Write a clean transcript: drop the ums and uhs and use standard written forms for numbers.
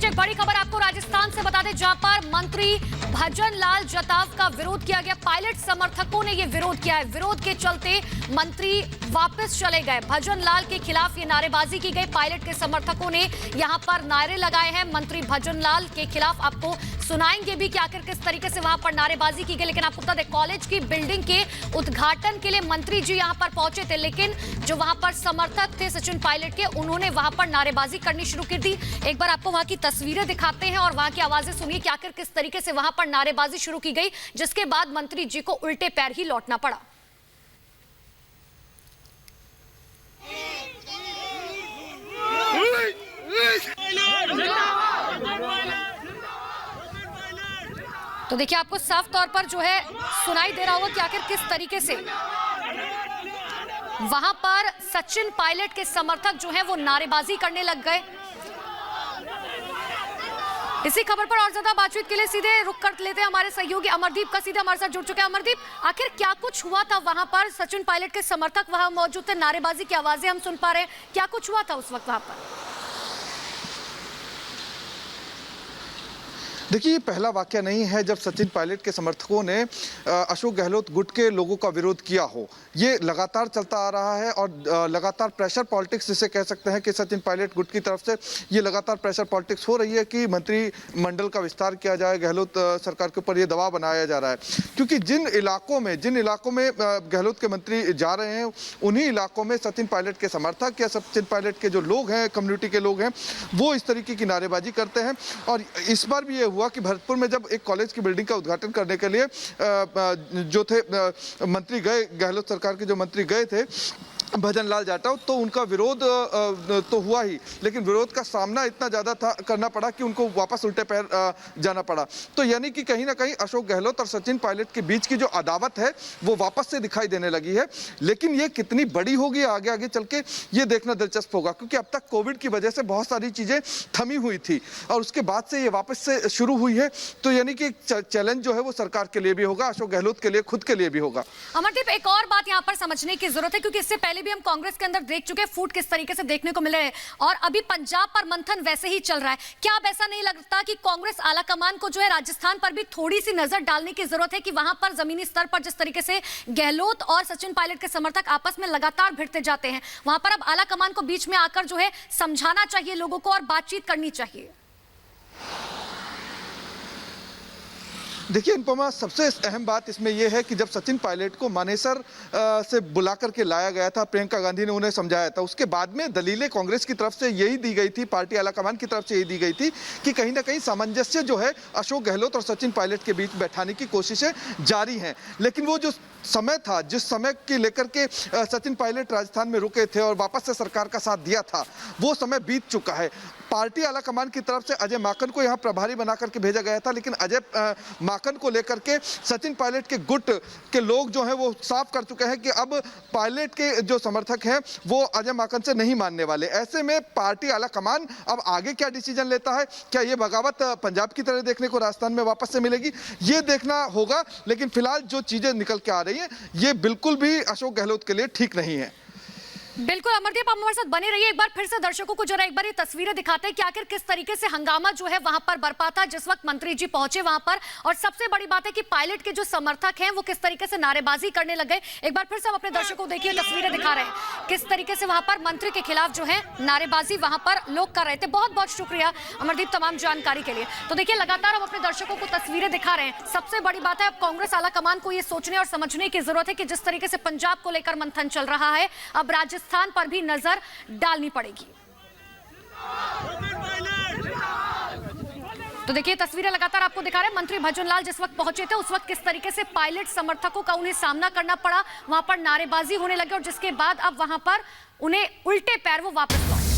एक बड़ी खबर आपको राजस्थान से बता दें, जहां पर मंत्री भजन लाल जताव का विरोध किया गया। पायलट समर्थकों ने यह विरोध किया है। विरोध के चलते मंत्री वापस चले गए। भजन लाल के खिलाफ ये नारेबाजी की गई। पायलट के समर्थकों ने यहां पर नारे लगाए हैं मंत्री भजन लाल के खिलाफ। आपको सुनाएंगे भी कि आखिर किस तरीके से वहां पर नारेबाजी की गई। लेकिन आपको बता दें, कॉलेज की बिल्डिंग के उद्घाटन के लिए मंत्री जी यहां पर पहुंचे थे, लेकिन जो वहां पर समर्थक थे सचिन पायलट के, उन्होंने वहां पर नारेबाजी करनी शुरू कर दी। एक बार आपको वहां की तस्वीरें दिखाते हैं और वहां की आवाजें सुनिए कि आखिर किस तरीके से वहां पर नारेबाजी शुरू की गई, जिसके बाद मंत्री जी को उल्टे पैर ही लौटना पड़ा। तो देखिए, आपको साफ तौर पर जो है सुनाई दे रहा होगा कि आखिर किस तरीके से वहां पर सचिन पायलट के समर्थक जो हैं वो नारेबाजी करने लग गए। इसी खबर पर और ज्यादा बातचीत के लिए सीधे रुक कर लेते हैं हमारे सहयोगी अमरदीप का। सीधे हमारे साथ जुड़ चुके हैं अमरदीप। आखिर क्या कुछ हुआ था वहां पर? सचिन पायलट के समर्थक वहां मौजूद थे, नारेबाजी की आवाजें हम सुन पा रहे हैं। क्या कुछ हुआ था उस वक्त वहां पर? देखिए, ये पहला वाकया नहीं है जब सचिन पायलट के समर्थकों ने अशोक गहलोत गुट के लोगों का विरोध किया हो। ये लगातार चलता आ रहा है और लगातार प्रेशर पॉलिटिक्स जिसे कह सकते हैं कि सचिन पायलट गुट की तरफ से ये लगातार प्रेशर पॉलिटिक्स हो रही है कि मंत्रिमंडल का विस्तार किया जाए, गहलोत सरकार के ऊपर ये दबाव बनाया जा रहा है। क्योंकि जिन इलाकों में गहलोत के मंत्री जा रहे हैं, उन्हीं इलाकों में सचिन पायलट के समर्थक या सचिन पायलट के जो लोग हैं, कम्युनिटी के लोग हैं, वो इस तरीके की नारेबाजी करते हैं। और इस बार भी ये हुआ कि भरतपुर में जब एक कॉलेज की बिल्डिंग का उद्घाटन करने के लिए जो थे मंत्री गए, गहलोत सरकार के जो मंत्री गए थे भजन लाल जाटव, तो उनका विरोध तो हुआ ही, लेकिन विरोध का सामना इतना ज़्यादा था करना पड़ा कि उनको वापस उल्टे पैर जाना पड़ा। तो यानी कि कहीं ना कहीं अशोक गहलोत और सचिन पायलट के बीच की जो अदावत है वो वापस से दिखाई देने लगी है। लेकिन ये कितनी बड़ी होगी आगे आगे चल के, ये देखना दिलचस्प होगा। क्योंकि अब तक कोविड की वजह से बहुत सारी चीज़ें थमी हुई थी और उसके बाद से ये वापस से शुरू हुई है। तो यानी कि चैलेंज जो है वो सरकार के लिए भी होगा, अशोक गहलोत के लिए, खुद के लिए भी होगा। अमरदीप, एक और बात यहाँ पर समझने की जरूरत है, क्योंकि इससे पहले भी हम कांग्रेस के अंदर देख चुके हैं फूट किस तरीके से देखने को मिल रहे हैं, और अभी पंजाब पर मंथन वैसे ही चल रहा है। क्या अब ऐसा नहीं लगता कि कांग्रेस आलाकमान को जो है राजस्थान पर भी थोड़ी सी नजर डालने की जरूरत है कि वहां पर जमीनी स्तर पर जिस तरीके से गहलोत और सचिन पायलट के समर्थक आपस में लगातार भिड़ते जाते हैं, वहां पर अब आलाकमान को बीच में आकर जो है समझाना चाहिए लोगों को और बातचीत करनी चाहिए? देखिए अनुपमा, सबसे अहम बात इसमें यह है कि जब सचिन पायलट को मानेसर से बुला करके लाया गया था, प्रियंका गांधी ने उन्हें समझाया था, उसके बाद में दलीलें कांग्रेस की तरफ से यही दी गई थी, पार्टी आलाकमान की तरफ से यही दी गई थी कि कहीं ना कहीं सामंजस्य जो है अशोक गहलोत और सचिन पायलट के बीच बैठाने की कोशिशें जारी हैं। लेकिन वो जो समय था, जिस समय के लेकर के सचिन पायलट राजस्थान में रुके थे और वापस से सरकार का साथ दिया था, वो समय बीत चुका है। पार्टी आलाकमान की तरफ से अजय माकन को यहाँ प्रभारी बना करके भेजा गया था, लेकिन अजय माकन को लेकर के सचिन पायलट के गुट के लोग जो हैं वो साफ कर चुके हैं कि अब पायलट के जो समर्थक हैं वो अजय माकन से नहीं मानने वाले। ऐसे में पार्टी आलाकमान अब आगे क्या डिसीजन लेता है, क्या ये बगावत पंजाब की तरह देखने को राजस्थान में वापस से मिलेगी, ये देखना होगा। लेकिन फिलहाल जो चीजें निकल के आ रही हैं ये बिल्कुल भी अशोक गहलोत के लिए ठीक नहीं है। बिल्कुल अमरदीप, आप हमारे साथ बने रहिए। एक बार फिर से दर्शकों को जरा एक बार ये तस्वीरें दिखाते हैं कि आखिर किस तरीके से हंगामा जो है वहां पर बरपा था जिस वक्त मंत्री जी पहुंचे वहां पर। और सबसे बड़ी बात है कि पायलट के जो समर्थक हैं वो किस तरीके से नारेबाजी करने लग गए। एक बार फिर से हम अपने दर्शकों को देखिए, तस्वीरें दिखा रहे हैं किस तरीके से वहां पर मंत्री के खिलाफ जो है नारेबाजी वहां पर लोग कर रहे थे। बहुत बहुत शुक्रिया अमरदीप तमाम जानकारी के लिए। तो देखिए, लगातार हम अपने दर्शकों को तस्वीरें दिखा रहे हैं। सबसे बड़ी बात है, अब कांग्रेस आलाकमान को यह सोचने और समझने की जरूरत है कि जिस तरीके से पंजाब को लेकर मंथन चल रहा है, अब राजस्थान पर भी नजर डालनी पड़ेगी। तो देखिए, तस्वीरें लगातार आपको दिखा रहे हैं। मंत्री भजन लाल जिस वक्त पहुंचे थे उस वक्त किस तरीके से पायलट समर्थकों का उन्हें सामना करना पड़ा, वहां पर नारेबाजी होने लगी और जिसके बाद अब वहां पर उन्हें उल्टे पैर वो वापस लौटे।